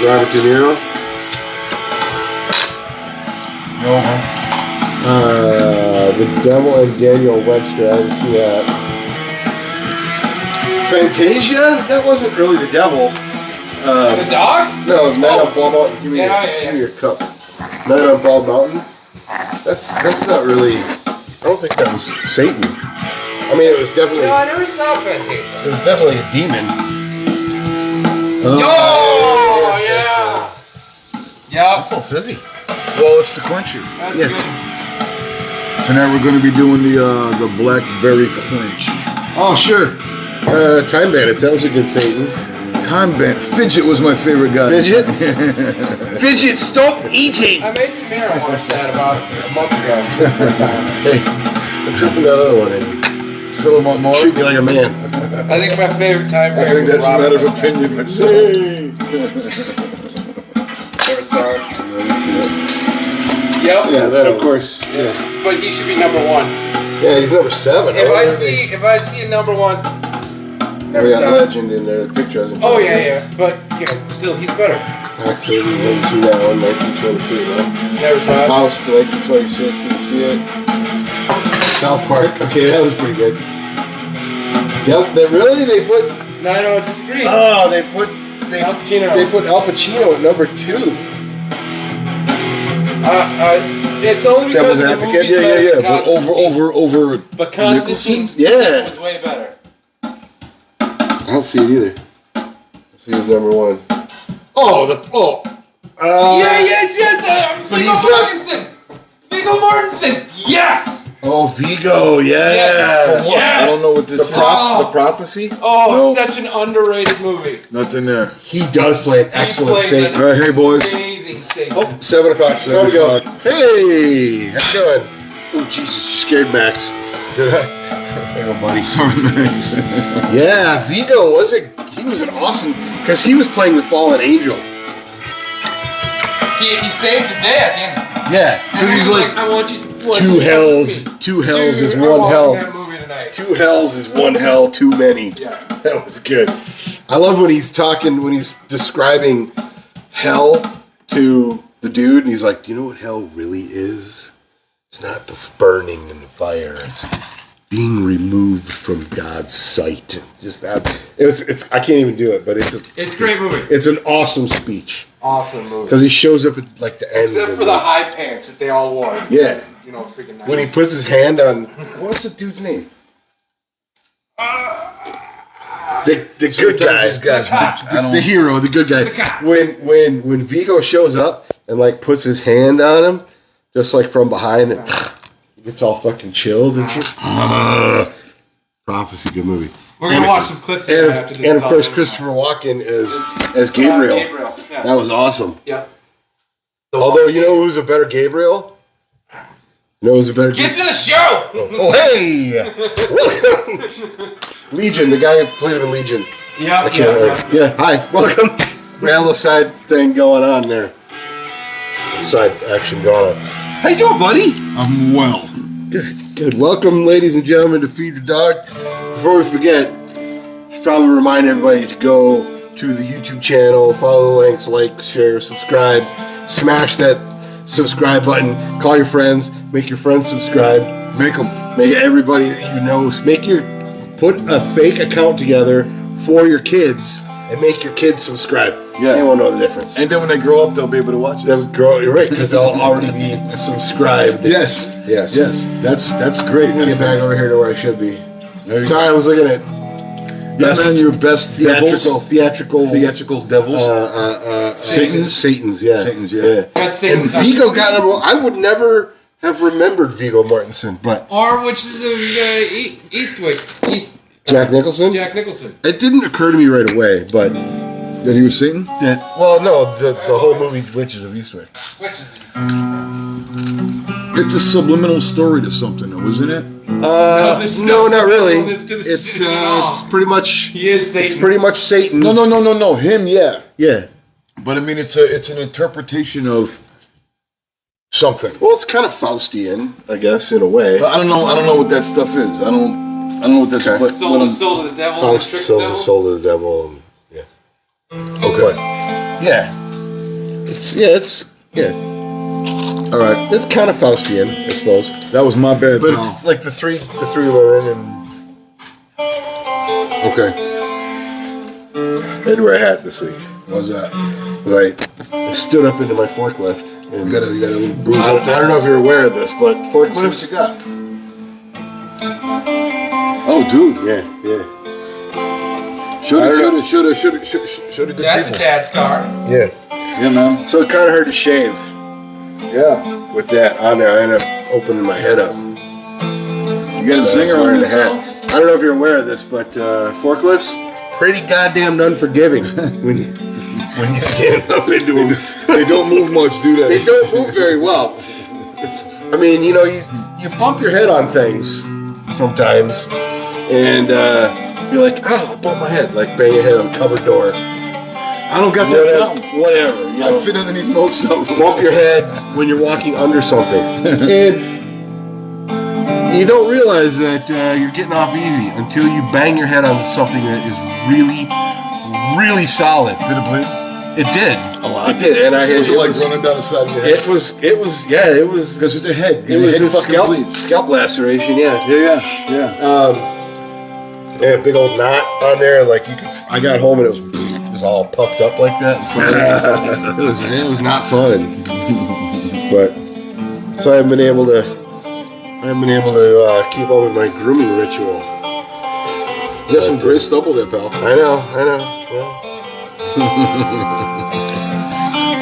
Robert De Niro. The Devil and Daniel Webster. I haven't seen that. Fantasia? That wasn't really the devil. The dog? No, Night on Bald Mountain. Give me your cup. Night on Bald Mountain. That's not really. I don't think that was Satan. I mean, it was definitely. No, I never saw Fantasia. It was definitely a demon. Oh, yeah. Yep. That's so fizzy. Well, it's the quencher. That's good. So now we're going to be doing the blackberry quench. Oh, sure. Time Bandits. That was a good Satan. Time Bandit. Fidget was my favorite guy. Fidget? Fidget, stop eating! I made Tamara watch that about a month ago. Hey, I'm tripping that other one in. Fill him up more. Treat me like a man. I think my favorite time I think that's a matter of opinion. Never saw it. Yep. Yeah, that of course. Yeah. But he should be number one. Yeah, he's number 7. If I see a number one, we got Legend in there. The picture. Oh yeah. But still, he's better. Actually, we haven't seen that one. 1922, no. Never saw it. Faust, 1926. Didn't see it. South Park. Okay, that was pretty good. They put. No, I don't disagree. Oh, they put Al Pacino. They put Al Pacino at number 2. It's only because of the movies. Yeah. But over. But Constantine Yeah. was way better. I don't see it either. Let's see who's number 1. Oh, Yes. But Viggo he's Mortensen. Viggo Mortensen. Yes. Oh, Vigo, yeah. Yes. From what? Yes. I don't know what this is. The Prophecy? Oh, No. such an underrated movie. Nothing there. He does play an excellent plays Satan. an All right, hey boys. Amazing Satan. Oh, 7 o'clock. 7 Time to go. o'clock. Hey, how's it going? Oh, Jesus, you scared Max. Did I? There you go, buddy. Yeah, Vigo he was an awesome, because he was playing the fallen angel. He saved the day at the end. Yeah, And because he's like, I want you. two hells is one hell. That movie tonight. 2 hells is 1 hell too many. Yeah. That was good. I love when he's describing hell to the dude, and he's like, do you know what hell really is? It's not the burning and the fire. It's being removed from God's sight. Just that. I can't even do it, but it's a great movie. It's an awesome speech. Awesome movie. Because he shows up at like the end. Except for the high pants that they all wore. Yeah. Freaking nice. When he puts his hand on, what's the dude's name? The good guy. The hero, the good guy. When Vigo shows up and like puts his hand on him, just like from behind, and he gets all fucking chilled and shit. Prophecy, good movie. We're gonna watch some clips. And of course, Christopher Walken as Gabriel. Gabriel. Yeah. That was awesome. Yep. Although, you know who's a better Gabriel? You know who's a better Get to the show! Oh, hey! Legion, the guy who played him in Legion. Yeah. Yeah, hi, welcome. We have a little side thing going on there. Side action going on. How you doing, buddy? I'm well. Good. Welcome, ladies and gentlemen, to Feed the Dog. Before we forget, should probably remind everybody to go to the YouTube channel, follow the links, like, share, subscribe, smash that subscribe button, call your friends, make your friends subscribe, Make everybody you know, put a fake account together for your kids and make your kids subscribe. Yeah. They won't know the difference. And then when they grow up, they'll be able to watch it. You're right, because they'll already be subscribed. Yes. That's great. Get back over here to where I should be. Sorry, I was looking at your best theatrical devils. Satans, yeah. That's And Viggo got number 1. I would never have remembered Viggo Mortensen, but which is Eastwick. Jack Nicholson. It didn't occur to me right away, but that he was Satan. The whole movie Witches of Eastwick. It's a subliminal story to something, though, isn't it? No, not really. It's pretty much. He is Satan. It's pretty much Satan. No. Him, yeah. Yeah. But I mean, it's an interpretation of something. Well, it's kind of Faustian, I guess, in a way. But I don't know what that stuff is. I don't know what that's. Okay. Sold the soul to the devil. Faust sells the soul to the devil. And, yeah. Okay. Yeah. It's All right. It's kind of Faustian, I suppose. That was my bad, But pal. it's like the three women, and Okay. I had to wear a hat this week. What's that? Because I stood up into my forklift. And You got a little bruise. I don't know if you're aware of this, but Let's see what forklifts. you got. Oh, dude. Yeah. Show the good That's a people. dad's car. Yeah. Yeah, man. So it kind of hurt to shave Yeah. with that on there. I ended up opening my head up. You got a So I was zinger on wearing your the hat. I don't know if you're aware of this, but forklifts, pretty goddamn unforgiving when you stand up into them. They don't move much, do they? They don't move very well. You bump your head on things sometimes, and you're like, oh, I bumped my head, like bang your head on a cupboard door. I don't got that problem. Whatever. You know, I fit underneath most of them. bump your head when you're walking under something, and you don't realize that you're getting off easy until you bang your head on something that is really, really solid. Did it bleed? It did. A lot. It did, and I had Was it like running down the side of your head? It was. Because it's the head. It was head a fucking bleeds. scalp laceration. Yeah. Yeah. Yeah, a big old knot on there. Like I got home and it was all puffed up like that. It was not fun. But so I haven't been able to keep up with my grooming ritual. You got some gray stubble there, pal. I know. Yeah.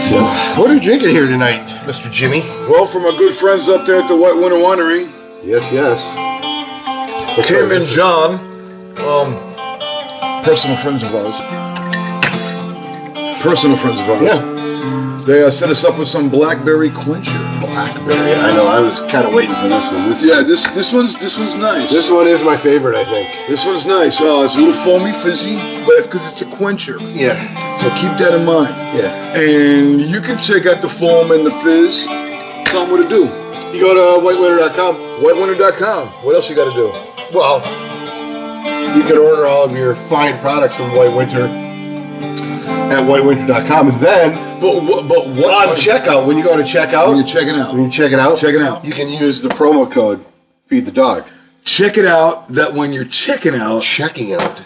So, what are we drinking here tonight, Mr. Jimmy? Well, from our good friends up there at the White Winter Winery, Yes. Kim and John, personal friends of ours. Yeah. They set us up with some blackberry quencher. Blackberry. I know. I was kind of waiting for this one. This one's nice. This one is my favorite, I think. This one's nice. It's a little foamy, fizzy, but because it's a quencher. Yeah. So keep that in mind. Yeah. And you can check out the foam and the fizz. Tell them what to do. You go to whitewinter.com. Whitewinter.com. What else you got to do? Well, you can order all of your fine products from White Winter at whitewinter.com, and then But what on checkout, when you go to checkout, when you're checking out? you can use the promo code Feed the Dog. Check it out. That when you're checking out. Checking out.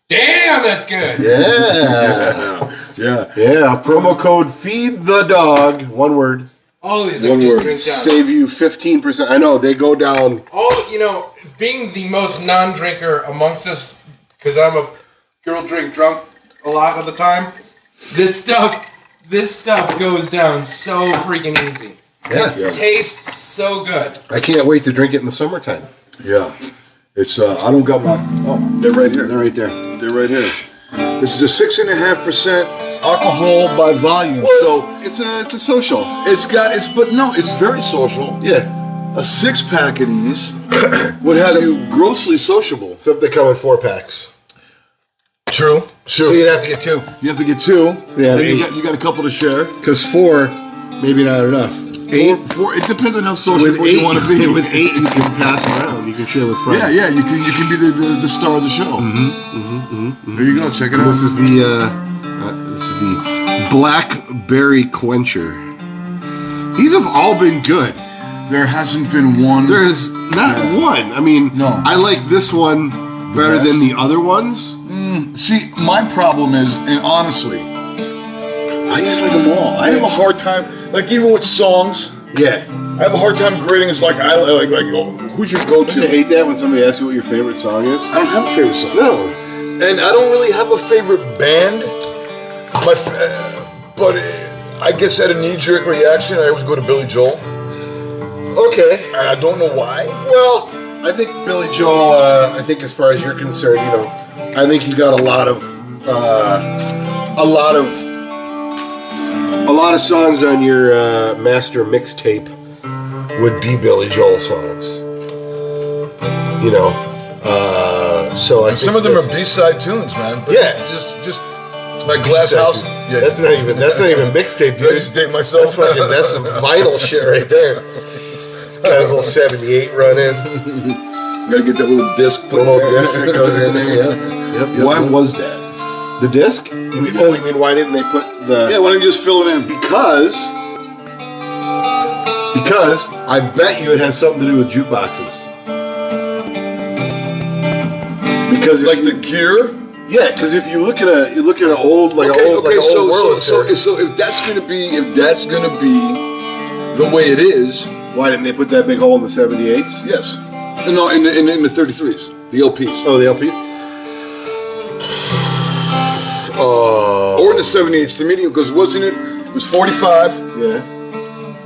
Damn, that's good. Yeah. Promo code Feed the Dog. One word. All of these I One just word. drink down. Save you 15%. I know they go down. Being the most non-drinker amongst us, because I'm a girl drink drunk a lot of the time. This stuff goes down so freaking easy. Yeah. It tastes so good. I can't wait to drink it in the summertime. Yeah. It's I don't got my. Oh, they're right here. They're right there. They're right here. This is a 6.5% alcohol by volume. So it's a social. it's very social. Yeah. A 6-pack of these would have you grossly sociable. Except they come in 4-packs. True. So you'd have to get 2. You have to get 2. Yeah, Then eight. you got a couple to share. Because 4, maybe not enough. 8. Four. It depends on how With sociable 8, you want to be. with 8, you can pass around. You can share with friends. Yeah. You can be the star of the show. There you go. Check it out. This is the Blackberry Quencher. These have all been good. There hasn't been one. There's not one. I mean, No. I like this one better best? than the other ones. See, my problem is, and honestly, I just like them all. I have a hard time, like even with songs, Yeah. I have a hard time grading. It's like who's your Don't you go-to? hate that when somebody asks you what your favorite song is? I don't have a favorite song. No. And I don't really have a favorite band. But I guess at a knee-jerk reaction, I always go to Billy Joel. Okay. And I don't know why. Well, I think Billy Joel. I think as far as you're concerned, I think you got a lot of songs on your master mixtape would be Billy Joel songs. So I think Some of them are B-side tunes, man. But Yeah. Just my Glass House. Yeah. That's not even mixtape, Did I dude. just date myself? That's some vinyl shit right there. This guy's little 78 running. Gotta get that little disc. The little disc that goes in there. Yep. Why was that? The disc? You mean why didn't they put the... Yeah, why don't you just fill it in? Because I bet you it has something to do with jukeboxes. Because Like the gear? yeah, because if you look at an old So if that's gonna be the way it is, why didn't they put that big hole in the 78s? yes. No, in the 33s, the LPs. Oh, the LPs? Or in the 78s, the medium, because wasn't it? It was 45. Yeah.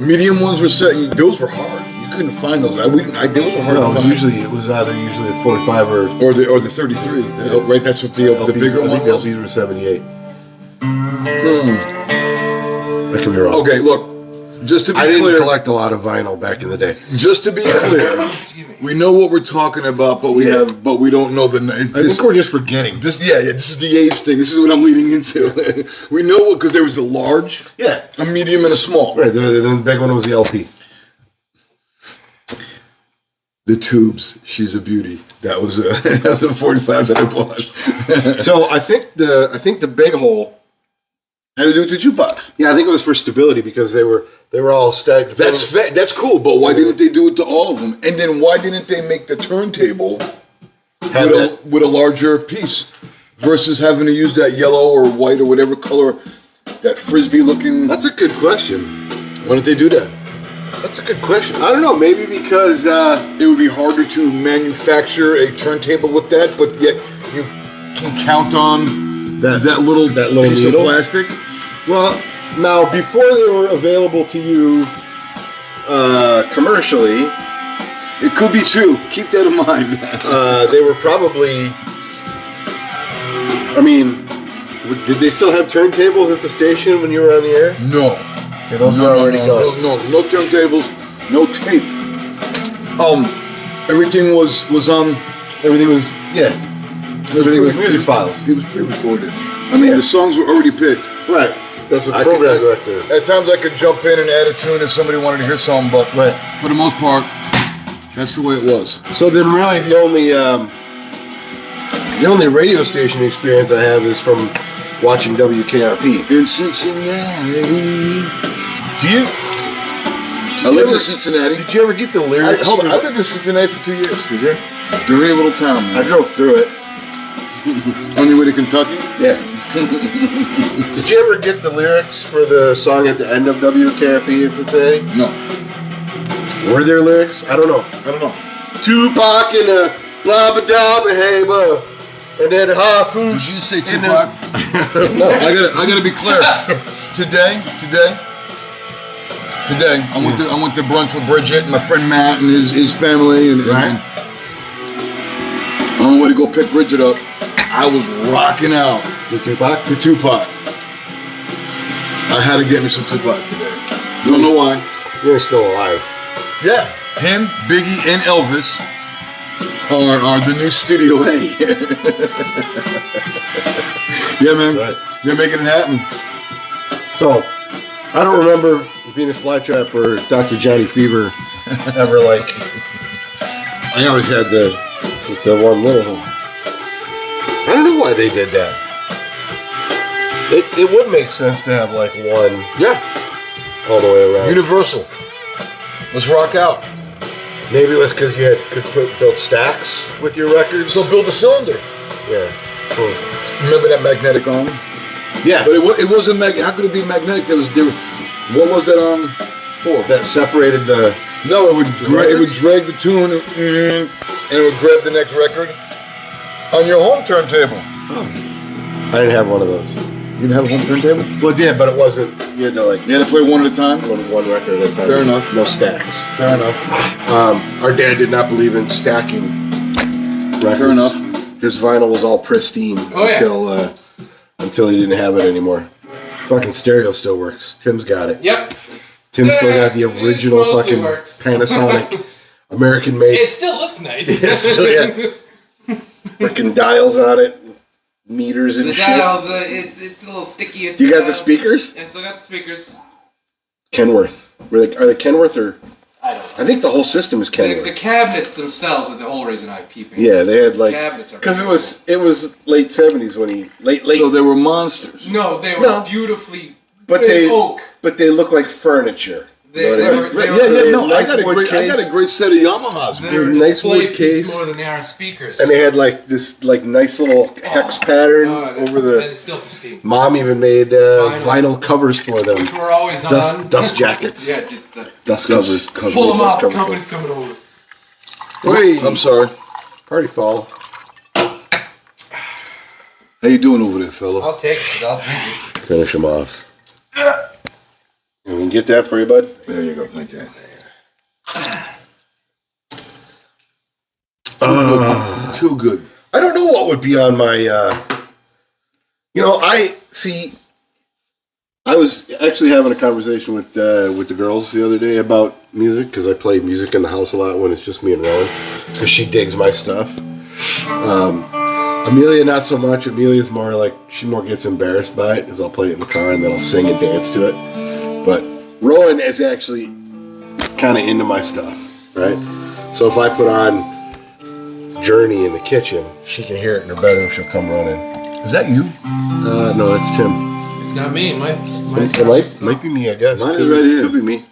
Medium ones were set, and those were hard. You couldn't find those. Those were hard to find. Usually it was either a 45 or the 33. Right, that's what the bigger I one think the was. LPs were 78. That could be wrong. Okay, look. Just to be I didn't clear, collect a lot of vinyl back in the day. just to be clear, Excuse me. we know what we're talking about, but we don't know the. I think we're just forgetting. This is the age thing. This is what I'm leading into. We know what, because there was a large, Yeah. a medium, and a small. Right, the big one was the LP. The tubes. She's a beauty. That was a 45 that I bought. So I think the big hole. Had to do with the jukebox. Yeah, I think it was for stability because they were all stacked. That's cool, but why didn't they do it to all of them? And then why didn't they make the turntable with a larger piece versus having to use that yellow or white or whatever color, that frisbee looking? That's a good question. Why didn't they do that? That's a good question. I don't know. Maybe because It would be harder to manufacture a turntable with that, but yet you can count on that little piece needle? of plastic. well, now before they were available to you commercially, It could be two. Keep that in mind. they were probably. I mean, did they still have turntables at the station when you were on the air? No. Okay, those were already gone. No turntables, no tape. Everything was on. Everything was Everything was music files. It was pre-recorded. I mean, the songs were already picked. Right. That's what the I program could- director. At times, I could jump in and add a tune if somebody wanted to hear something, but Right. for the most part, that's the way it was. So then, really, the only radio station experience I have is from watching WKRP. In Cincinnati, Do you? I lived in Cincinnati. Did you ever get the lyrics? Hold on, for- I lived in Cincinnati for 2 years. Did you? Dirty little town, I man. drove through it. On your way to Kentucky? Yeah. Did you ever get the lyrics for the song at the end of WKRP in Cincinnati? No, Were there lyrics? I don't know. I don't know. Tupac and a blah blah blah blah, and then Hafu. Did you say And Tupac? No. I gotta be clear. Today, I went to brunch with Bridget and my friend Matt and his family, and Right. on the way to go pick Bridget up, I was rocking out The Tupac? to Tupac. I had to get me some Tupac today. Don't know why. You're still alive. Yeah, him, Biggie, and Elvis are the new Studio A. Yeah, man. Right. They're making it happen. So, I don't remember Venus Flytrap or Dr. Johnny Fever ever like. I always had the one little. I don't know why they did that. It would make sense to have like one Yeah, all the way around. Universal. Let's rock out. Maybe it was because you could build stacks with your records. So build a cylinder. Yeah. Cool. Remember that magnetic arm? Yeah. But it wasn't magnetic. How could it be magnetic? That was different. What was that arm for? That separated the. No, it would drag the tune and it would grab the next record on your home turntable. I didn't have one of those. You didn't have a home turntable? Well, it did, but it wasn't. You had to like You had to play one at a time? one record at a time. Fair enough. No stacks. Fair enough. Our dad did not believe in stacking records. Fair enough. His vinyl was all pristine Oh, yeah. until he didn't have it anymore. Fucking stereo still works. Tim's got it. Yep. Tim's still got the original It mostly fucking works. Panasonic American made. It still looks nice. It's still, yeah. Freaking dials on it, meters and The shit. dials, it's a little sticky. Do you got the speakers? I still got the speakers. Kenworth. Are they Kenworth or? I don't know. I think the whole system is Kenwood. The cabinets themselves are the whole reason I keep it. Yeah, they had like Cabinets are because it was late 70s when he late. So they were monsters. No, they were beautifully but oak. But they look like furniture. They were I got a great set of Yamahas. They were nice display wood case more than they are speakers. and they had like this like nice little hex pattern over the. And it's still pristine. Mom even made vinyl covers for them. Which were always on. Dust jackets. Yeah, just Dust covers. pull them out. The company's coming over. Wait, I'm sorry. party foul. How you doing over there, fella? I'll take it. I'll drink it. Finish them off. We can get that for you, bud. There you go. Thank you. Too good. I don't know what would be on my. I was actually having a conversation with the girls the other day about music because I play music in the house a lot when it's just me and Rowan because she digs my stuff. Amelia not so much. Amelia's more like she more gets embarrassed by it because I'll play it in the car and then I'll sing and dance to it. But Rowan is actually kind of into my stuff, right? So if I put on Journey in the kitchen, she can hear it in her bedroom. She'll come running. Is that you? No, that's Tim. It's not me. It might be me, I guess. Mine is right here. Could be me.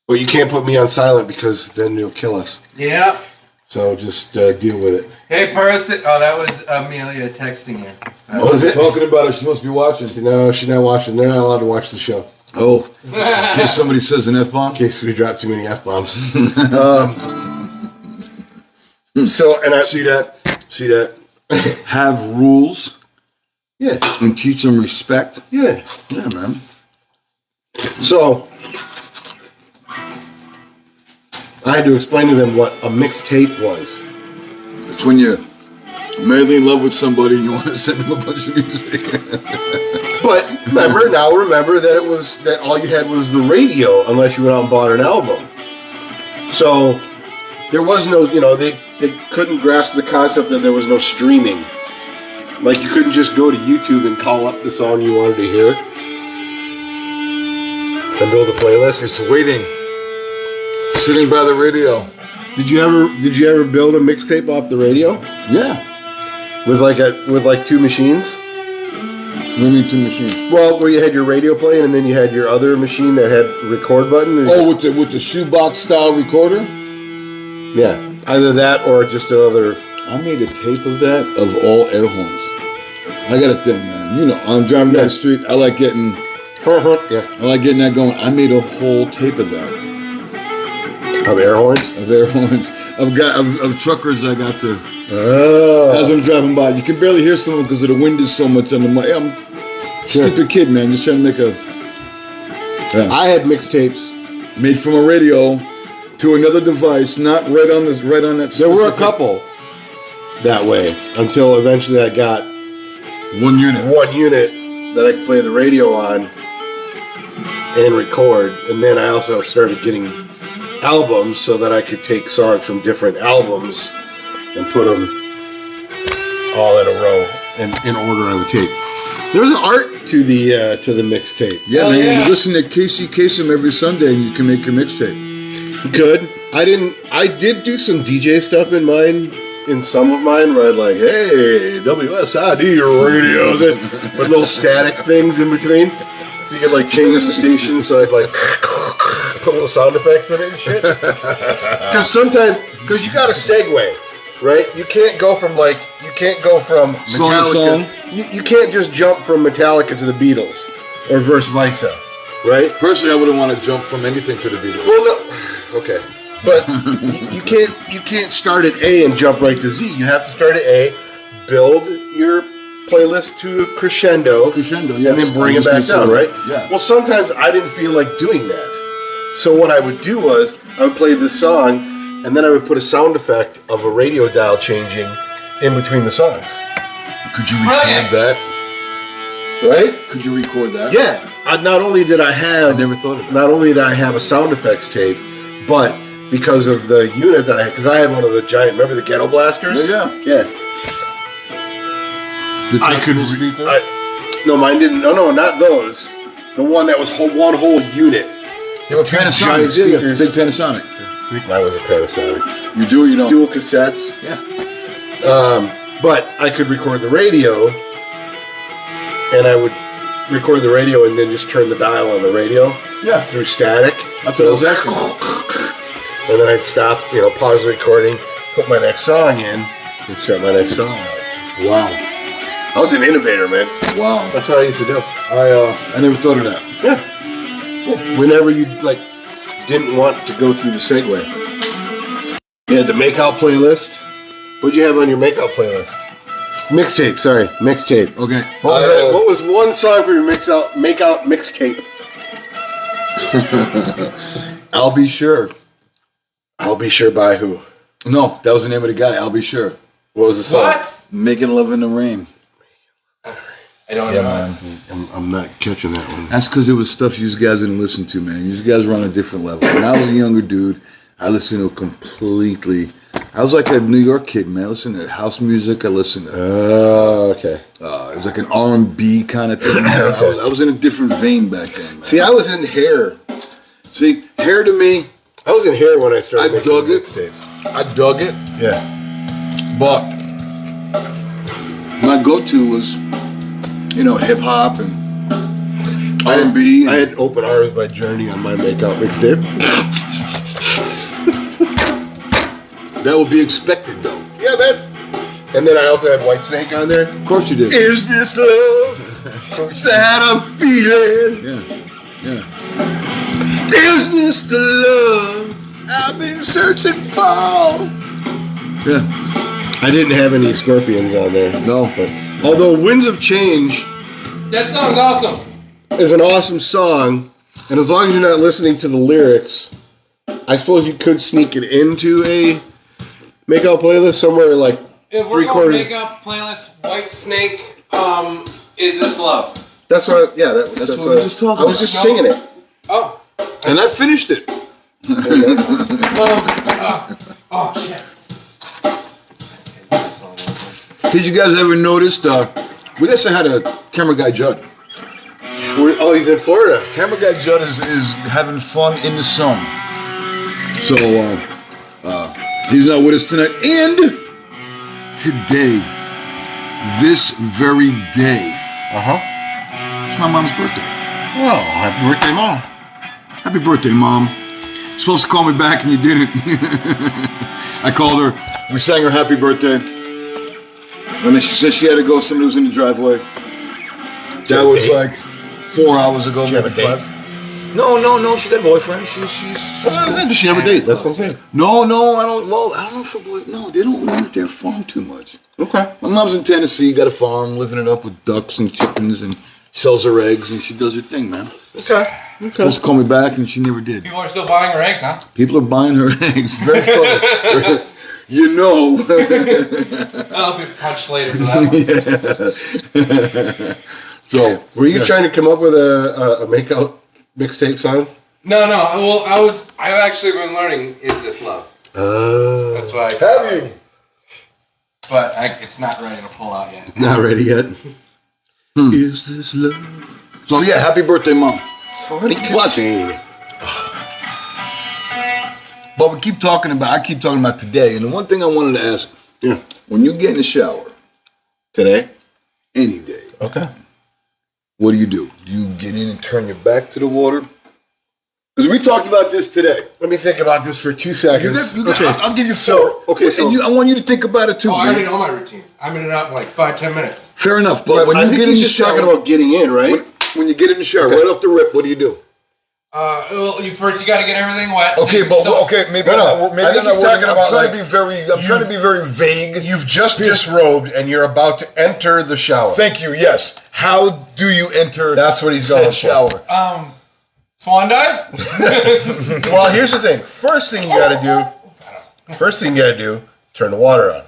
But you can't put me on silent because then you'll kill us. Yeah. So just deal with it. Hey, person. Oh, that was Amelia texting you. Oh, is it? Talking about it. She must be watching. No, she's not watching. They're not allowed to watch the show. Oh, in case somebody says an F-bomb? In case we drop too many F-bombs. So, and I... See that? Have rules. Yeah. And teach them respect. Yeah. Yeah, man. So, I had to explain to them what a mixtape was. It's when you're madly in love with somebody and you want to send them a bunch of music. But remember that it was that all you had was the radio unless you went out and bought an album. So there was no, they couldn't grasp the concept that there was no streaming. Like you couldn't just go to YouTube and call up the song you wanted to hear and build a playlist. It's waiting. Sitting by the radio. Did you ever build a mixtape off the radio? Yeah. With like two machines? What do you mean two machines? Well, where you had your radio playing and then you had your other machine that had record button. Oh, with the shoebox style recorder? Yeah. Either that or just another. I made a tape of that of all air horns. I got a thing, man. I'm driving down the street. I like getting that going. I made a whole tape of that. Of air horns? Of air horns. Of truckers I got to. Oh. As I'm driving by, you can barely hear someone because the wind is so much under my. I'm a stupid kid, man. Just trying to make a. Yeah. I had mixtapes made from a radio to another device, not right on that. There were a couple that way until eventually I got one unit that I could play the radio on and record, and then I also started getting albums so that I could take songs from different albums and put them all in a row and in order on the tape. There's an art to the mixtape. Yeah, man. You listen to Casey Kasem every Sunday, and you can make your mixtape. You could. I did do some DJ stuff in mine. In some of mine, where I'd like, hey, WSID radio, with little static things in between, so you could like change the station. So I'd like put little sound effects in it and shit. Because you got to segue, right? You can't go from Metallica. You can't just jump from Metallica to the Beatles, or vice versa, right? Personally, I wouldn't want to jump from anything to the Beatles. Well, no, okay. But you can't start at A and jump right to Z. You have to start at A, build your playlist to a crescendo, yes. And then bring it back down, right? Yeah. Well, sometimes I didn't feel like doing that. So what I would do was I would play this song, and then I would put a sound effect of a radio dial changing in between the songs. Could you record that? Right? Could you record that? Yeah. Not only did I never thought of that. Not only did I have a sound effects tape, but because of the unit that I had, because I had one of the giant, remember the ghetto blasters? Yeah. I could no, mine didn't. No, not those. The one that was one whole unit. They were Panasonic. Giant speakers. Big Panasonic. Mine was a Panasonic. You do or you don't? Dual cassettes. Yeah. But I could record the radio, and I would record the radio and then just turn the dial on the radio through static. That's what I was asking. And then I'd stop, pause the recording, put my next song in, and start my next song. Wow. I was an innovator, man. Wow. That's what I used to do. I never thought of that. Yeah. Whenever you didn't want to go through the segue. You had the Makeout playlist. What'd you have on your Makeout playlist? Mixtape, sorry. Mixtape. Okay. What was that? What was one song for your Makeout mixtape? I'll Be Sure. I'll Be Sure by who? No, that was the name of the guy. I'll Be Sure. What was the song? What? Making Love in the Rain. I don't know. Man. I'm not catching that one. That's because it was stuff you guys didn't listen to, man. You guys were on a different level. When I was a younger dude, I listened to completely. I was like a New York kid, man. I listened to house music. I listened to. Oh, okay. It was like an R&B kind of thing. I was in a different vein back then, man. See, I was in hair. See, hair to me, I was in hair when I started I making dug it. mixtapes. I dug it. Yeah. But my go-to was, hip hop and R&B. I had Open Arms by Journey on my Makeout mixtape. That would be expected, though. Yeah, man. And then I also had Whitesnake on there. Of course you did. Is this love that I'm feeling? Yeah. Is this the love I've been searching for? Yeah. I didn't have any Scorpions on there. No. But although Winds of Change That song's awesome. is an awesome song, and as long as you're not listening to the lyrics, I suppose you could sneak it into a Makeout playlist somewhere like If we're going to make up playlist, White Snake, Is This Love? That's what. That's what we were just talking I was about. just singing it. Oh. And I finished it. Oh, shit. Did you guys ever notice, we also had a camera guy Judd. He's in Florida. Camera guy Judd is having fun in the sun. So, he's not with us tonight. And today, this very day, it's my mom's birthday. Oh, happy birthday, Mom. Happy birthday, Mom. You're supposed to call me back and you didn't. I called her. We sang her happy birthday. And then she said she had to go. Somebody was in the driveway. That was like 4 hours ago. She have a maybe date? 5. No. She got a boyfriend. She's Does she have a date? That's what I'm saying. No. I don't. Well, I don't know if her boy. No, they don't live at their farm too much. Okay. My mom's in Tennessee. Got a farm, living it up with ducks and chickens, and sells her eggs, and she does her thing, man. Okay. Supposed to call me back, and she never did. People are still buying her eggs, huh? People are buying her eggs. Very funny. I'll be punched later for that one. So, Were you trying to come up with a Makeout mixtape song? No. Well, I've actually been learning Is This Love. That's why. have you? But it's not ready to pull out yet. Not ready yet. Is this love? So yeah, happy birthday, Mom. Tony But I keep talking about today, and the one thing I wanted to ask, when you get in the shower, today? any day, Okay. what do? Do you get in and turn your back to the water? Because we talked about this today. Let me think about this for 2 seconds. I'll give you 4. And I want you to think about it too. Oh, I already man. know my routine. I'm in and out in like 5-10 minutes. Fair enough, but when I you think get in he's the just shower, talking about getting in, right? when you get in the shower, right off the rip, what do? Well, first you got to get everything wet. Okay, maybe No, maybe I think I'm he's not talking about, trying to be very. I'm trying to be very vague. You've just disrobed and you're about to enter the shower. Thank you. Yes. How do you enter? That's what he's said going shower. for. Swan dive? Well, here's the thing. First thing you got to do, turn the water on.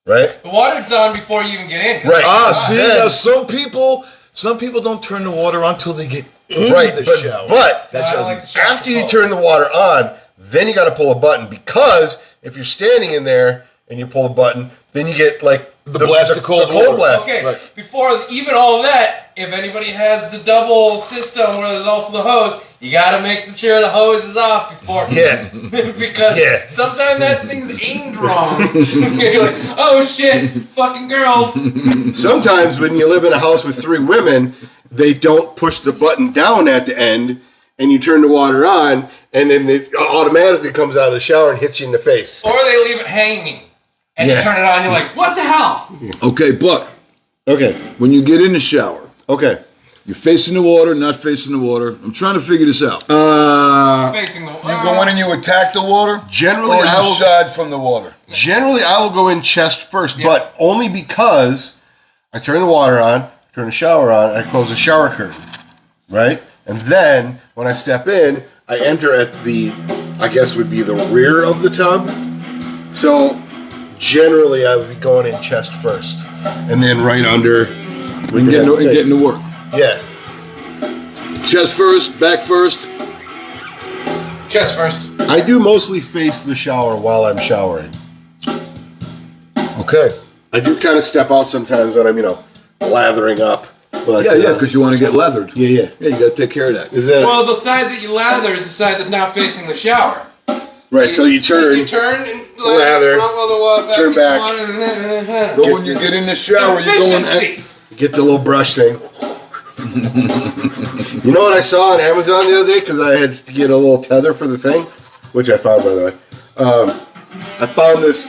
Right? The water's on before you even get in. Right. See, now some people don't turn the water on until they get in the shower. But I don't like the shower. after you turn the water on, then you got to pull a button, because if you're standing in there and you pull a button, then you get like The blast of cold water. blast. Okay, Right. before even all of that, if anybody has the double system where there's also the hose, you gotta make sure the hose is off before. Yeah. Because sometimes that thing's aimed wrong. You're like, oh shit, fucking girls. Sometimes when you live in a house with 3 women, they don't push the button down at the end, and you turn the water on, and then it automatically comes out of the shower and hits you in the face. Or they leave it hanging, and you turn it on, and you're like, what the hell? Okay, but Okay. when you get in the shower, Okay. you're facing the water, not facing the water. I'm trying to figure this out. Facing the You go in and you attack the water? Generally, Or I you will- side from the water? Generally, I will go in chest first, but only because I turn the water on, turn the shower on, I close the shower curtain, right? And then when I step in, I enter at the, I guess would be the rear of the tub. So generally, I would be going in chest first, and then right under. And getting to work. Yeah. Chest first, back first. Chest first. I do mostly face the shower while I'm showering. Okay. I do kind of step out sometimes when I'm, lathering up. But, Yeah, because you want to get leathered. Yeah. Yeah, you got to take care of that. Is that Well, the side that you lather is the side that's not facing the shower. right? So you turn. You turn and Lather, turn back. But when you get in the shower, you're going... Efficiency. Get the little brush thing. You know what I saw on Amazon the other day? Because I had to get a little tether for the thing, which I found, by the way. I found this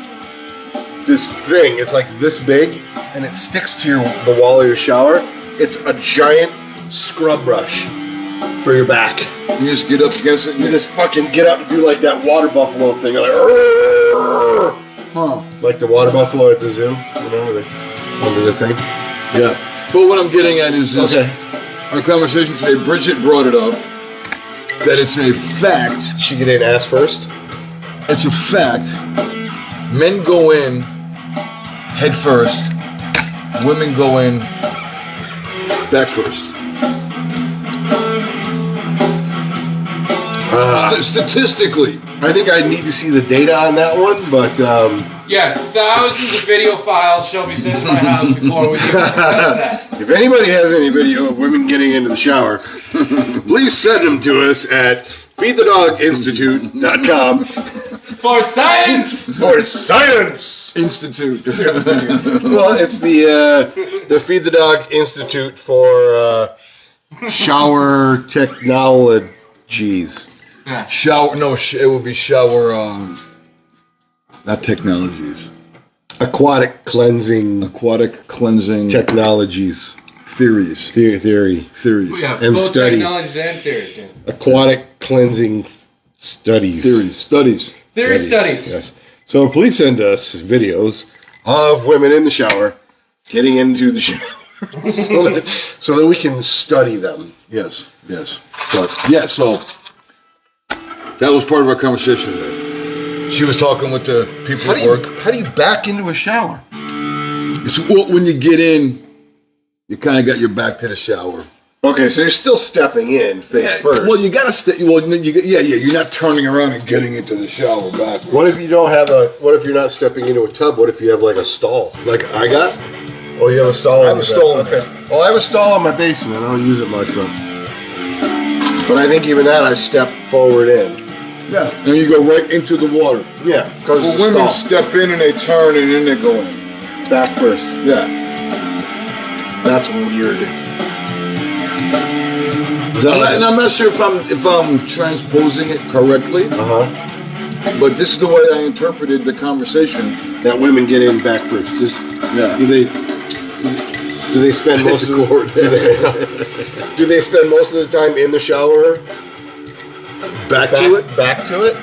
thing. It's like this big, and it sticks to the wall of your shower. It's a giant scrub brush for your back. You just get up against it and You just fucking get up and do like that water buffalo thing. Like, "Arrgh!" Like the water buffalo at the zoo. Under the thing. Yeah. But what I'm getting at is this. Okay. Our conversation today, Bridget brought it up, that it's a fact. She get in ass first? It's a fact. Men go in head first. Women go in back first. Statistically. I think I need to see the data on that one, but Yeah, thousands of video files shall be sent to my house before we can discuss that. if anybody has any video of women getting into the shower, please send them to us at feedthedoginstitute.com For science! for science. Institute. Well, it's the Feed the Dog Institute for shower technologies. Shower, no, it would be shower, not technologies. Aquatic cleansing Aquatic cleansing technologies. theories. Theories. Yeah, And both study. technologies and theories. Yeah. Aquatic cleansing studies. Studies. Theory studies. Yes. So please send us videos of women in the shower getting into the shower so that we can study them. Yes. But, yeah, so that was part of our conversation today. She was talking with the people at work. How do you back into a shower? It's when you get in, you kind of got your back to the shower. Okay, so you're still stepping in face first. Well, you got to stay. Well, you're not turning around and getting into the shower back. What if you don't have what if you're not stepping into a tub? What if you have like a stall? Like I got? Oh, you have a stall. I have a stall in Okay. Well, I have a stall in my basement. I don't use it much, but I think even that I step forward in. Yeah. And you go right into the water. Yeah, because Well, women step in and they turn and then they go in. back first. Yeah. That's weird. And I'm not sure if I'm transposing it correctly, but this is the way I interpreted the conversation. That women get in back first. Yeah. Do they spend most of the do they spend most of the time in the shower? Back to it? Back to it?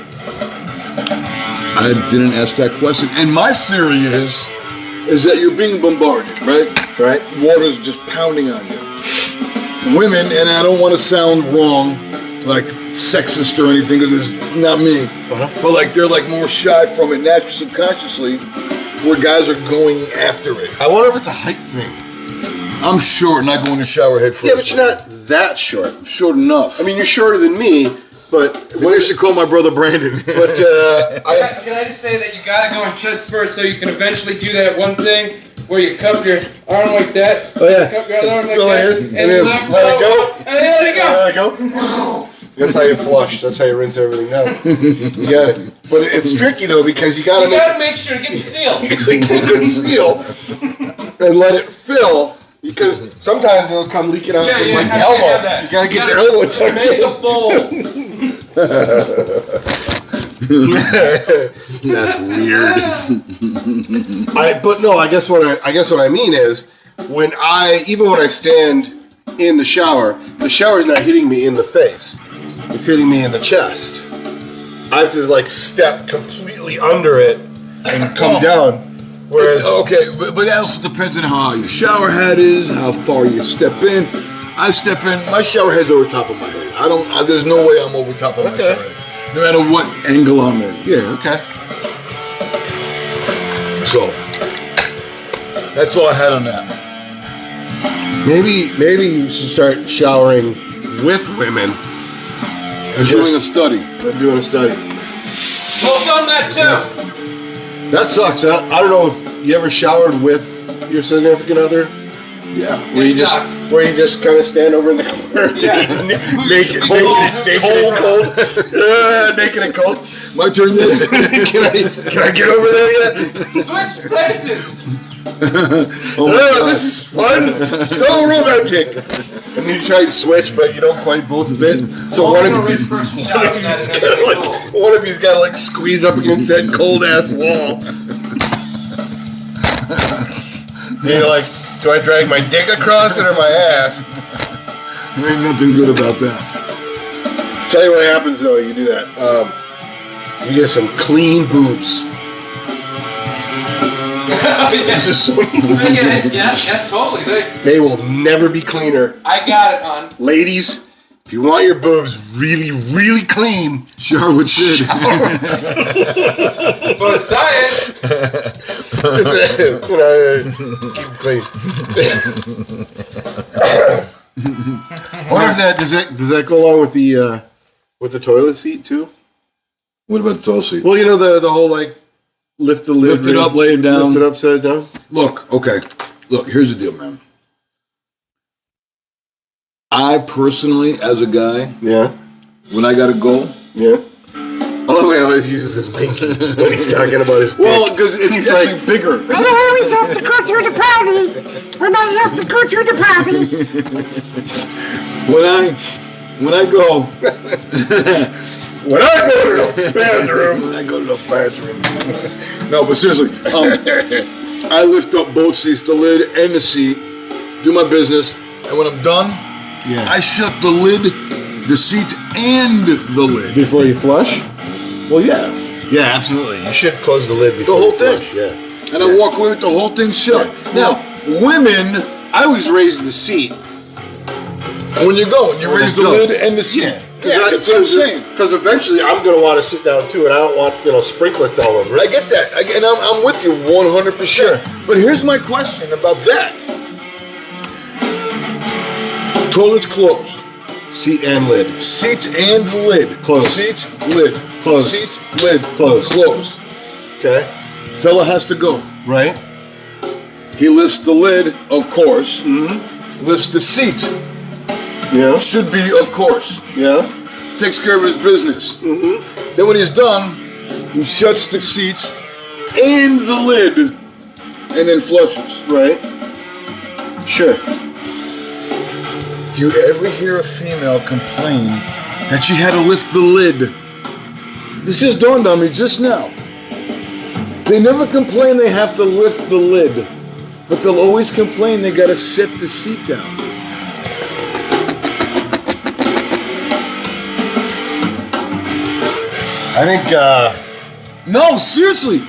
I didn't ask that question. And my theory is that you're being bombarded, right? Right. Water's just pounding on you. Women, and I don't want to sound wrong, like sexist or anything, because it's not me, but like they're like more shy from it naturally, subconsciously, where guys are going after it. I wonder if it's a height thing. I'm short, and I go in the shower head first. Yeah, but you're not that short. I'm short enough. I mean, you're shorter than me, but Maybe I should call my brother Brandon. but Can I just say that you gotta go in chest first so you can eventually do that one thing where you cup your arm like that. Oh, yeah. Cup your other arm like Fill that. it in, and then let it go. And then let it go. Let it go. That's how you flush. That's how you rinse everything down. You got it. But it's tricky though because you gotta make sure it gets sealed. You gotta seal and let it fill because sometimes it'll come leaking out from like the elbow. You gotta get the elbow tucked Make a bowl. That's weird. But no, I guess what I mean is when I stand in the shower's not hitting me in the face. It's hitting me in the chest. I have to like step completely under it and come down. Whereas but that also depends on how your shower head is, how far you step in. I step in, my shower head's over top of my head. There's no way I'm over top of my shower head. No matter what angle I'm in. Yeah, okay. So that's all I had on that. Maybe you should start showering with women. And doing a study. Well, done that too. That sucks. I don't know if you ever showered with your significant other. Yeah. Where you just kind of stand over in the corner. Yeah. naked and cold. My turn yet? Can I get over there yet? Switch places. This is fun. So romantic. And you try to switch, but you don't quite both fit. So one of you's got to like squeeze up against that cold ass wall. So you're like, do I drag my dick across it or my ass? There ain't nothing good about that. Tell you what happens though. You do that. You get some clean boobs. Yeah, totally. They will never be cleaner. I got it, hon. Ladies, if you want your boobs really, really clean, shower with Sid. For science. Keep them clean. What if does that go along with the toilet seat too? What about the toilet seat? Well, you know the whole like lift the lid, lift it up, lay it down, lift it upside down. Look, here's the deal, man. I personally, as a guy, when I gotta go, all the way I always uses his pinky when he's talking about his. Well, because he's like bigger. When I always have to go to the party. When I have to go to the party. when I go. When I go to the bathroom. When I go to the bathroom. No, but seriously, I lift up both seats, the lid and the seat, do my business, and when I'm done, I shut the lid, the seat, and the lid. Before you flush? Well, yeah. Yeah, absolutely. You should close the lid before the whole you thing. flush. Yeah. And I walk away with the whole thing shut. Now, women, I always raise the seat. When you go, you raise the lid and the seat. That's what I'm saying. Because eventually I'm going to want to sit down too, and I don't want sprinklets all over it. I get that, and I'm with you 100%. Sure. But here's my question about that. Toilets closed. Seat and lid. Seat and lid. Closed. Seat, lid. Closed. Seat, lid. Closed. Closed. Okay. Fella has to go. Right. He lifts the lid, of course. Mm-hmm. Lifts the seat. Yeah. Should be, of course. Yeah. Takes care of his business. Mm-hmm. Then when he's done, he shuts the seats and the lid and then flushes. Right. Sure. Do you ever hear a female complain that she had to lift the lid? This just dawned on me just now. They never complain they have to lift the lid, but they'll always complain they gotta set the seat down. I think, no, seriously.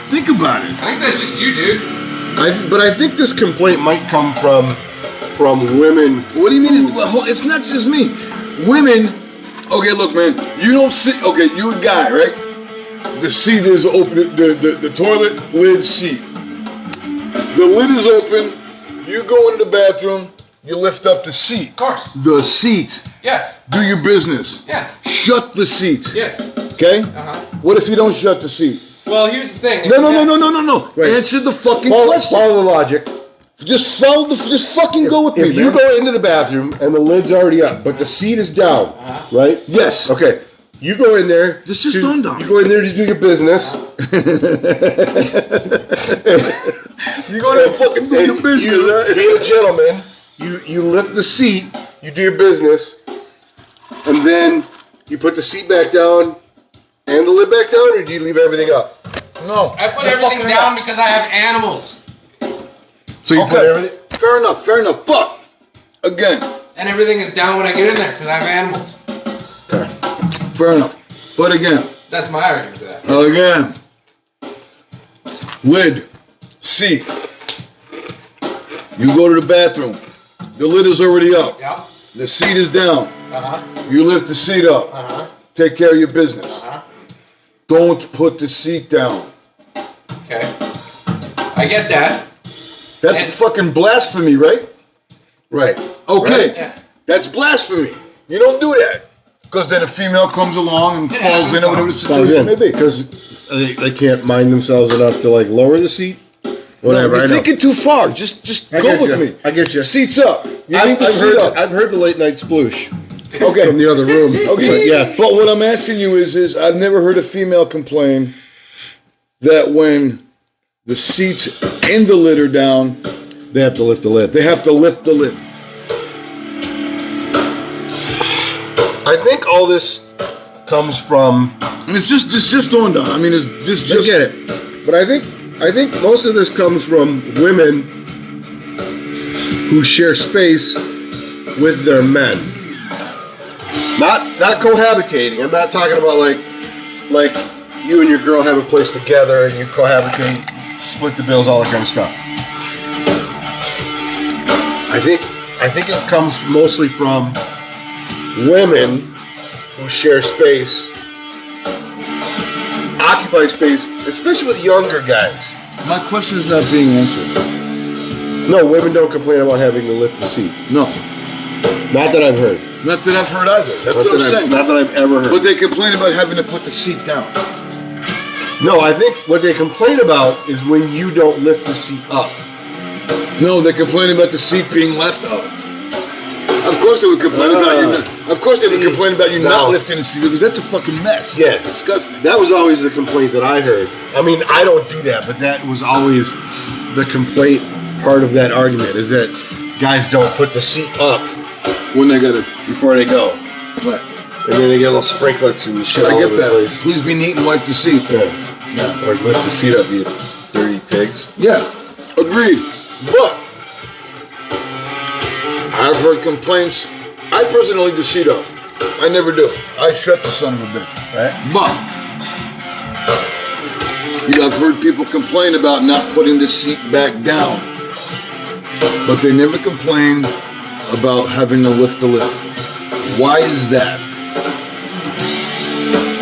Think about it. I think that's just you, dude. But I think this complaint might come from women. What do you mean? It's not just me. Women. Okay, look, man. You don't sit. Okay, you're a guy, right? The seat is open. The toilet lid seat. The lid is open. You go into the bathroom. You lift up the seat. Of course. The seat. Yes. Do your business. Yes. Shut the seat. Yes. Okay? Uh-huh. What if you don't shut the seat? Well, here's the thing. No. Wait. Answer the fucking Follow question. the logic. Just fucking go with me, If you man. go into the bathroom and the lid's already up, but the seat is down, right? Yes. Okay. You go in there. Just dawned on me. You go in there to do your business. You go there to fucking do your business, You, right? being a gentleman, you lift the seat, you do your business, and then you put the seat back down and the lid back down, or do you leave everything up? No. I put You're everything fucking down up. because I have animals. So you put everything. Fair enough. But again, And everything is down when I get in there because I have animals. fair enough. But again, That's my argument to that. lid, seat. You go to the bathroom. The lid is already up. Yep. The seat is down. Uh-huh. You lift the seat up. Uh-huh. Take care of your business. Uh-huh. Don't put the seat down. Okay. I get that. That's And- fucking blasphemy, right? Right. Okay. Right, yeah. That's blasphemy. You don't do that. Because then a female comes along and falls in or whatever the situation may be. Because they can't mind themselves enough to like lower the seat. Whatever. No, I you're know. thinking too far. Just I go get with you. me. I get you. Seats up. You I've, need the I've seat heard. up. I've heard the late night sploosh Okay. from the other room. Okay. But yeah. But what I'm asking you is I've never heard a female complain that when the seats and the lid are down, They have to lift the lid. they have to lift the lid. I think all this comes from. And it's just dawned on. I mean, it's this I just get it, but I think most of this comes from women who share space with their men. Not cohabitating. I'm not talking about like you and your girl have a place together and you cohabitate, split the bills, all that kind of stuff. I think it comes mostly from women who share space, occupy space, especially with younger guys. my question is not being answered. No, women don't complain about having to lift the seat. No. Not that I've heard. Not that I've heard either. That's what I'm saying. Not that I've ever heard. But they complain about having to put the seat down. No, I think what they complain about is when you don't lift the seat up. No, they complain about the seat being left up. Of course they would complain about you. Of course they would complain about you not No. lifting the seat because that's a fucking mess. Yeah. It's disgusting. That was always the complaint that I heard. I mean, I don't do that, but that was always the complaint part of that argument is that guys don't put the seat up When they got it. before they go. Right. And then they get little sprinklets and shit I all get over the that. place. Please be neat and wipe the seat. Yeah. Or lift the seat up, you dirty pigs. Yeah. Agreed. But I've heard complaints. I personally leave the seat up. I never do. I shut the son of a bitch. Right? But I've heard people complain about not putting the seat back down. But they never complain about having to lift the lid. Why is that?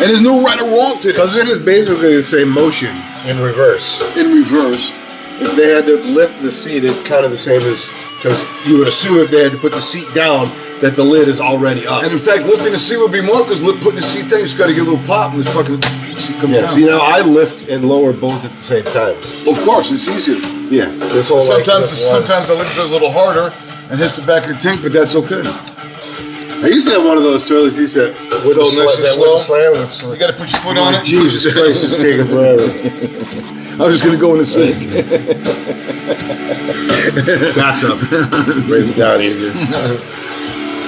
And there's no right or wrong to Because this. it is basically the same motion in reverse. In reverse. If they had to lift the seat, it's kind of the same as, because you would assume if they had to put the seat down, that the lid is already up. And in fact, lifting the seat would be more because putting the seat down, you just got to give a little pop and the fucking seat comes Yeah, down. see now I lift and lower both at the same time. Of course, it's easier. Yeah. This whole Sometimes like, sometimes the lift goes a little harder and hits the back of the tank, but that's okay. I used to have one of those toilets. Used to Feel nice and slow? slam. It's You got to put your foot on it. Jesus Christ, it's taking forever. I was just gonna go in the sink. Bathtub brings it down easier.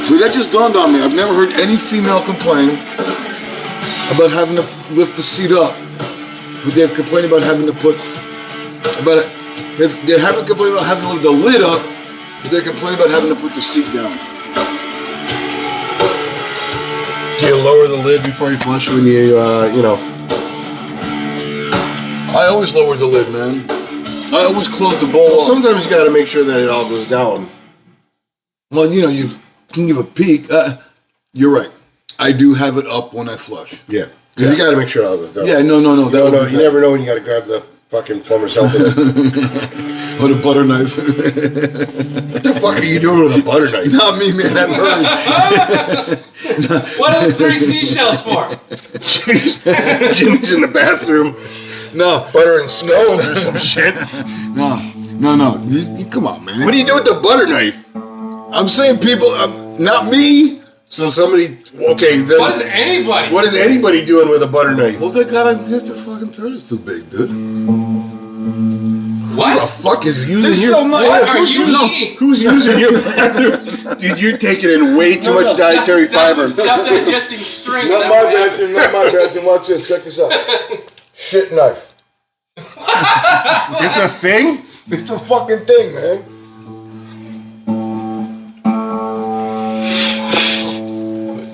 So that just dawned on me. I've never heard any female complain about having to lift the seat up, but they've complained about having to put. They haven't complained about having to lift the lid up, but they complain about having to put the seat down. Do you lower the lid before you flush when you, you know? I always lower the lid, man. I always close the bowl off. Sometimes you got to make sure that it all goes down. Well, you know, you can give a peek. You're right. I do have it up when I flush. Yeah. Because you got to make sure it all goes down. Yeah, no. You, don't know, you never know when you got to grab the fucking plumber's helmet. Or the butter knife. What the fuck are you doing with a butter knife? Not me, man. I've heard. What are the 3 seashells for? Jimmy's in the bathroom. No. butter and scones or some shit. No. Come on, man. What do you do with the butter knife? I'm saying people, not me. So somebody, okay, then What is anybody? what is anybody doing with a butter knife? Well, they gotta get the fucking turd is too big, dude. Who the What? fuck is using They're your so nice. What Of are course you know. eating? Who's using your bathroom? Dude, you're taking in way too much dietary fiber. Stop digesting string. Not my bathroom, not my bathroom. Watch this, check this out. Shit knife. It's a thing? It's a fucking thing, man.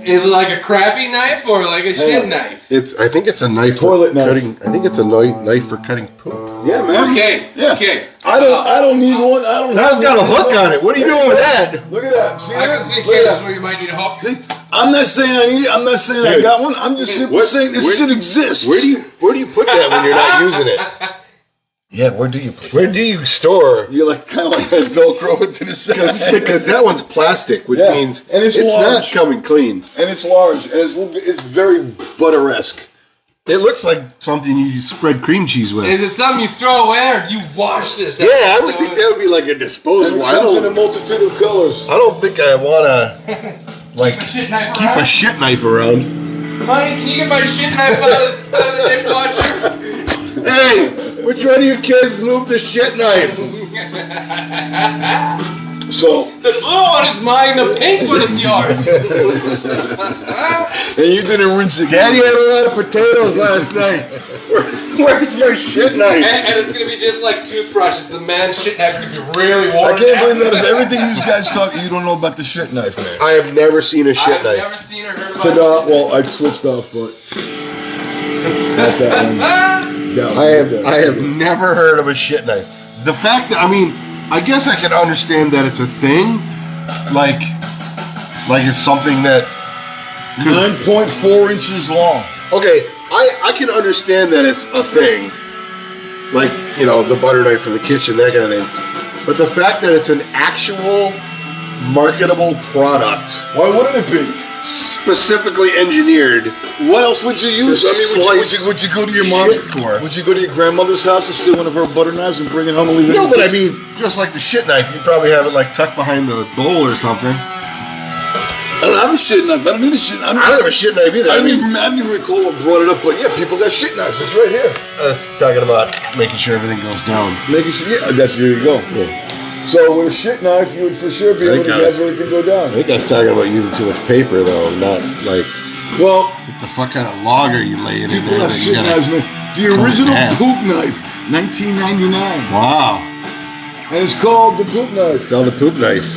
Is it like a crappy knife or like a shit knife? I think it's a knife Toilet for knife. cutting. I think it's a knife for cutting poop. Yeah, man. Okay. Yeah. Okay. I don't need one. I don't. Now it's got a hook on it. What are you doing with that? Look at that. See I that? can see Look at cases that. where you might need a hook. See? I'm not saying I need it. I'm not saying I Dude. got one. I'm just simply saying this shit exists. Where do you put that when you're not using it? Yeah, where do you put it? Where do you store? You like kind of like that Velcro into the side. Because that one's plastic, which Yeah. means And it's not large. coming clean. And it's large, and it's very butter-esque. It looks like something you spread cream cheese with. Is it something you throw away or do you wash this? Yeah, I would think that would be like a And it disposable. comes in a multitude of colors. I don't think I want to like Shit knife keep a around? shit knife around. Honey, can you get my shit knife out of the dishwasher? Hey, which one of you kids moved the shit knife? So, The blue one is mine, the pink one is yours. and you didn't rinse it. Daddy had a lot of potatoes last night. Where's my shit knife? And it's gonna be just like toothbrushes. The man's shit knife could be really worn I can't down. believe that of everything you guys talk, you don't know about the shit knife, man. I have never seen a shit I've knife. never seen or heard about Ta-da! Well, I switched off, but not that one. That one. I have never heard of a shit knife. The fact that I guess I can understand that it's a thing, like it's something that 9.4 inches long. okay. I can understand that it's a thing, like the butter knife from the kitchen, that kind of thing. But the fact that it's an actual marketable product, Why wouldn't it be? specifically engineered. What else would you use? Would you go to your mom? shit for. Would you go to your grandmother's house and steal one of her butter knives and bring it home and leave it? No, but I mean, just like the shit knife, you probably have it like tucked behind the bowl or something. I don't have a shit knife. I don't need a shit knife. I don't have a shit knife either. I don't even recall what brought it up, but yeah, people got shit knives. It's right here. That's talking about making sure everything goes down. Making sure, yeah, there you go. Yeah. So with a shit knife, you would for sure be able to have everything go I down. think I was talking about using too much paper though, not like Well, what the fuck kind of logger you laying in people there. have that you shit gotta- knives, man. The cut it in original half. poop knife, 1999, Wow, and it's called the poop knife. it's called a poop knife.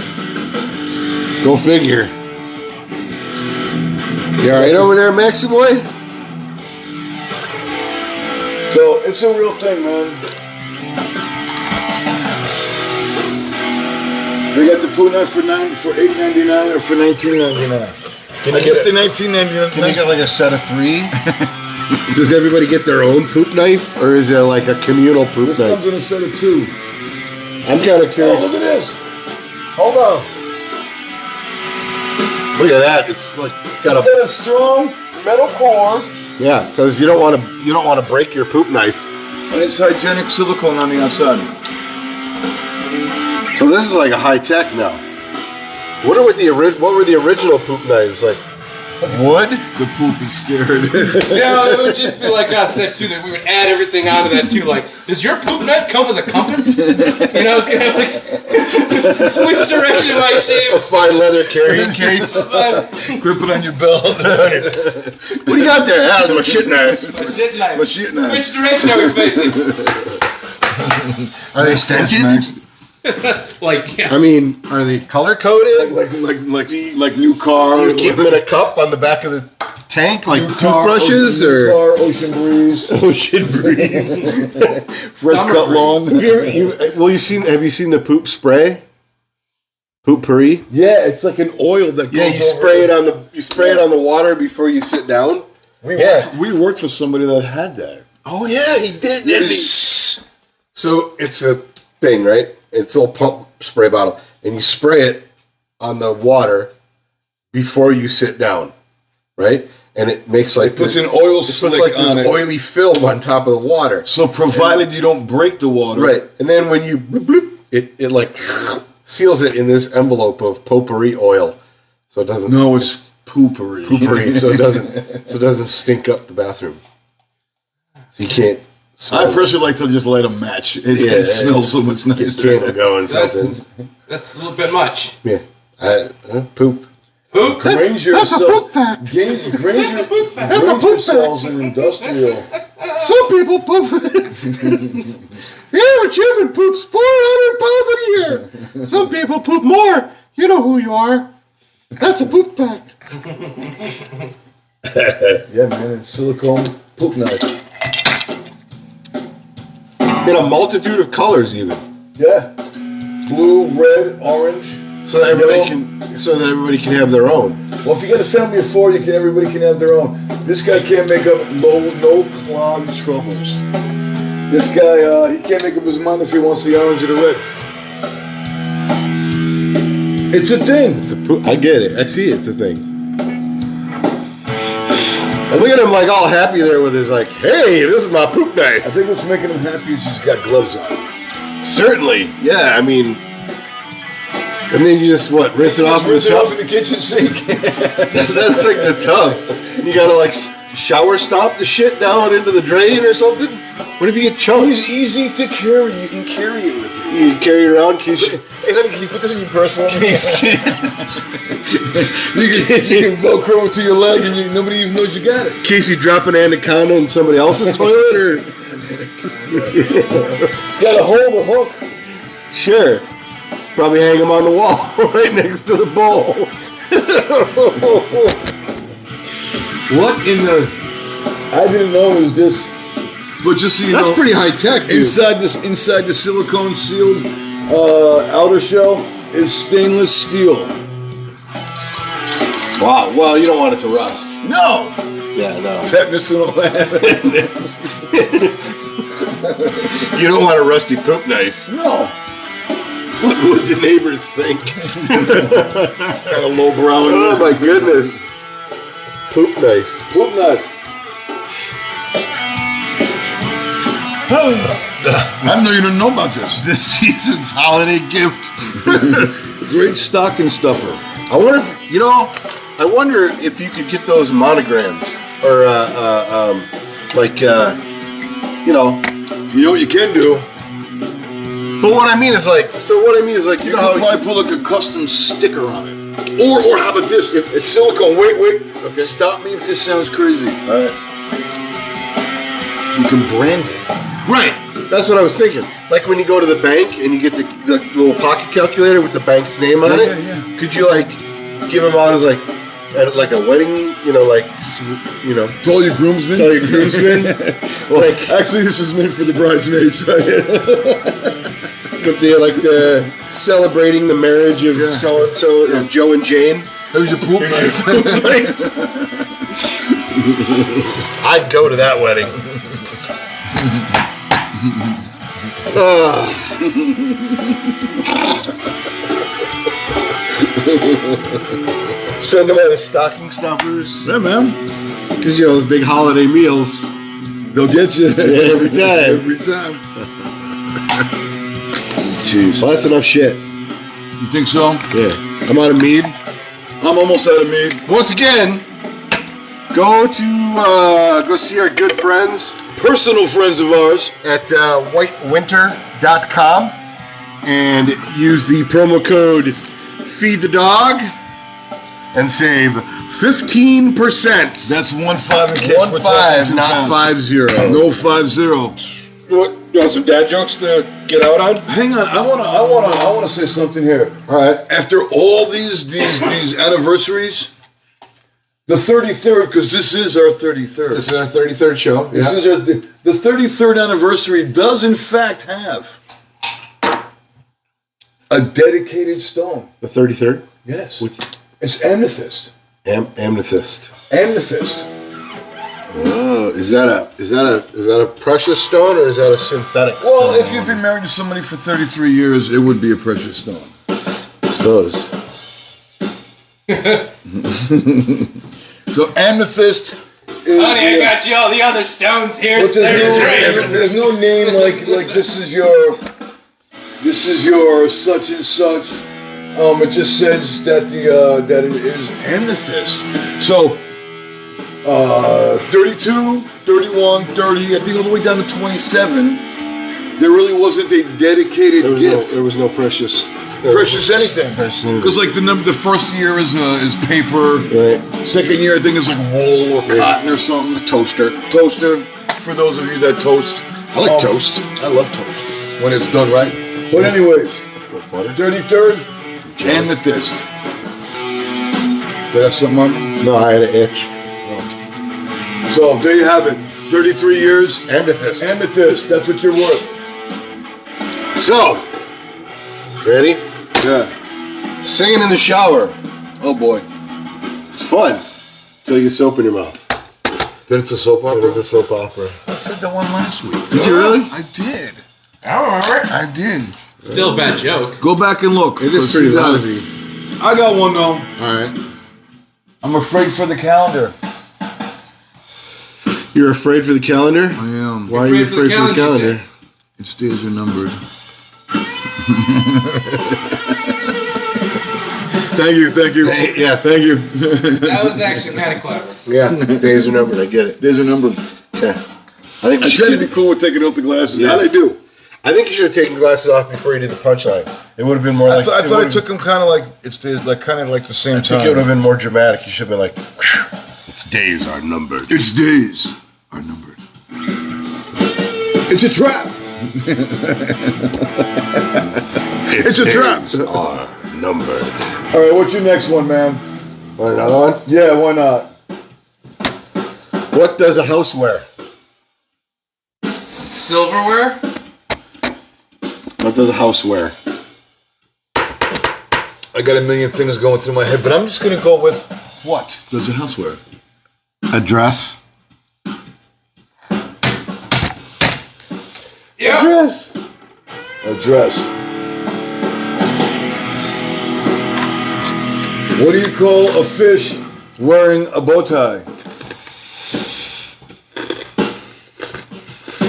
Go figure. You all right over there, Maxie boy? So it's a real thing, man. They got the poop knife for $8.99 or for $19.99. I guess the $19.99. Can you get like a set of 3? Does everybody get their own poop knife, or is there like a communal poop This knife? comes in a set of 2. I'm kind of Oh, curious. look at this. Hold on. Look at that. It's like got Got a strong metal core, yeah, because you don't want to break your poop knife. and it's hygienic silicone on the outside. So this is like a high tech now. What were the original poop knives like? Wood? The poop is scared. No, it would just be like us that too. That we would add everything onto that too. Like, does your poop knife come with a compass? It's gonna have like which direction am I A shaved? fine leather carrying case. Clip it on your belt. What do you got there? Ah, my shit knife. Shit knife. My shit knife. Which direction are we facing? Are they scented? Like, yeah. I mean, are they color coded? like new car. You keep them in a cup on the back of the tank, like New car, toothbrushes, new or car, ocean breeze, ocean breeze. fresh Summer cut breeze. lawn. Have you seen the poop spray? Poop-pourri? Yeah, it's like an oil that goes Yeah, you spray it on the water before you sit down. We worked for somebody that had that. Oh yeah, he did. Didn't he? So it's a thing, right? It's a little pump spray bottle, and you spray it on the water before you sit down, right? and it makes like puts an oil slick puts like on this it. oily film on top of the water. So provided you don't break the water. Right. And then when you bloop, bloop, it like seals it in this envelope of potpourri oil. So it doesn't No, it's poopery. potpourri, so it doesn't stink up the bathroom. So you can't I personally like to just light a match. It smells so much nicer. candle going something. That's a little bit much. Yeah. Poop. Poop? Granger That's a poop fact. Granger That's a poop fact. sells an industrial. Some people poop. The average human poops 400 pounds a year. Some people poop more. You know who you are. That's a poop fact. Yeah, man, and silicone poop knife. In a multitude of colors, even. Yeah, blue, red, orange. So that everybody can have their own. Well, if you get a family of four, everybody can have their own. This guy can't make up no clogged troubles. This guy, he can't make up his mind if he wants the orange or the red. It's a thing. I get it. I see it's a thing. And look at him like all happy there with his like, hey, this is my poop I knife. think what's making him happy is he's got gloves on. Certainly. Yeah, I mean. And then you just, rinse it off in the Rinse it off tub? in the kitchen sink. That's like the tub. You gotta like shower stop the shit down into the drain or something? What if you get chunks? He's easy to carry. You can carry it with you. You can carry it around, Keisha. Hey, honey, can you put this in your purse for me? you can Velcro it to your leg and nobody even knows you got it. Casey dropping anaconda in somebody else's toilet, or Got a hole with a hook. sure, probably hang them on the wall right next to the bowl. What in the? I didn't know it was this. But just so you That's know, pretty high tech, dude. inside the silicone sealed outer shell is stainless steel. Wow. Well, you don't want it to rust. No. Yeah, no. Tetanus and all that. You don't want a rusty poop knife. No. What would the neighbors think? Got a low brow in Oh there. my goodness. Poop knife. Poop knife. I know you didn't know about this. This season's holiday gift. Great stocking stuffer. I wonder if you could get those monogrammed or You know what you can do? But what I mean is like, you You know can how probably put like a custom sticker on it. Or how about this? If it's silicone, wait. Okay. Stop me if this sounds crazy. all right. You can brand it. Right. That's what I was thinking. Like when you go to the bank and you get the little pocket calculator with the bank's name on it. Yeah. Could you like give them out as like at like a wedding? To all your groomsmen. Tell your groomsmen. Well, like actually, this was meant for the bridesmaids. with the celebrating the marriage of so and so, of Joe and Jane. There's your poop knife. I'd go to that wedding. Send them out as stocking stuffers. Yeah, man. Because, those big holiday meals. They'll get you Every time. Every time. Jeez. Well, that's enough shit. You think so? Yeah. I'm out of mead. I'm almost out of meat. Once again, go see our good friends Personal friends of ours. at whitewinter.com and use the promo code FeedTheDog and save 15%. That's 1-5 in case we're 1-5, talking not 2-5. 5-0. No 5-0. You want some dad jokes to get out on? Hang on, I wanna say something here. All right. After all these anniversaries, the 33rd, because this is our 33rd. This is our 33rd show. This is the 33rd anniversary does in fact have a dedicated stone. The 33rd? Yes. It's amethyst. Amethyst. Amethyst. Oh, is that a precious stone or is that a synthetic Well, stone? if you've been married to somebody for 33 years, it would be a precious stone. I suppose. So amethyst is... Honey, I got you all the other stones here. But there's no name like this is your such and such. It just says that that it is amethyst. So 32, 31, 30, I think all the way down to 27. There really wasn't a dedicated gift. There was no precious anything. Because like the first year is paper. Right. Second year I think is like wool or cotton or something. Toaster. For those of you that toast. I like toast. I love toast when it's done right. But anyways, 33rd, amethyst. Did I have something on? No, I had an itch. So there you have it. 33 years. Amethyst. Amethyst. That's what you're worth. So, ready? Yeah. Singing in the shower. Oh boy. It's fun. Until you get soap in your mouth. Then it's a soap opera? It is a soap opera. I said that one last week. Did you really? I did. I don't remember. I did. Still a bad joke. Go back and look. It is pretty lousy. I got one though. Alright. I'm afraid for the calendar. You're afraid for the calendar? I am. Why are you afraid for the calendar? Its days are numbered. Thank you. Thank you. That was actually kind of clever. Yeah, days are numbered. I get it. Days are numbered. Okay. I try to be cool with taking off the glasses. Yeah. How'd I do? I think you should have taken the glasses off before you did the punchline. It would have been more like... I thought I took them kind of like the same time. I think it would have been more dramatic. You should have been like... Its days are numbered. Its days are numbered. It's a trap. It's a trap. Days are numbered. All right, what's your next one, man? Want another one? Yeah, why not? What does a house wear? Silverware? What does a house wear? I got a million things going through my head, but I'm just going to go with what does a house wear? A dress. Yeah. A dress. A dress. What do you call a fish wearing a bow tie?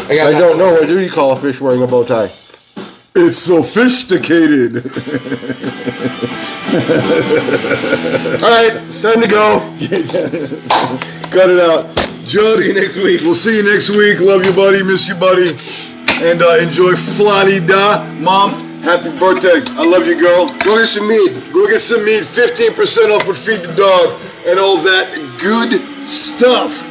I don't know. What do you call a fish wearing a bow tie? It's sophisticated. All right, time to go. Cut it out. Judd, See you next week. We'll see you next week. Love you, buddy. Miss you, buddy. And enjoy Florida. Mom, happy birthday. I love you, girl. Go get some meat. Go get some meat. 15% off with Feed the Dog and all that good stuff.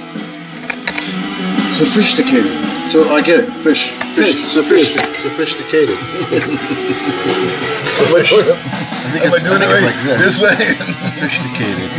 Sophisticated. So I get it. Fish. Sophisticated. Am I doing it right? Like this way? Sophisticated.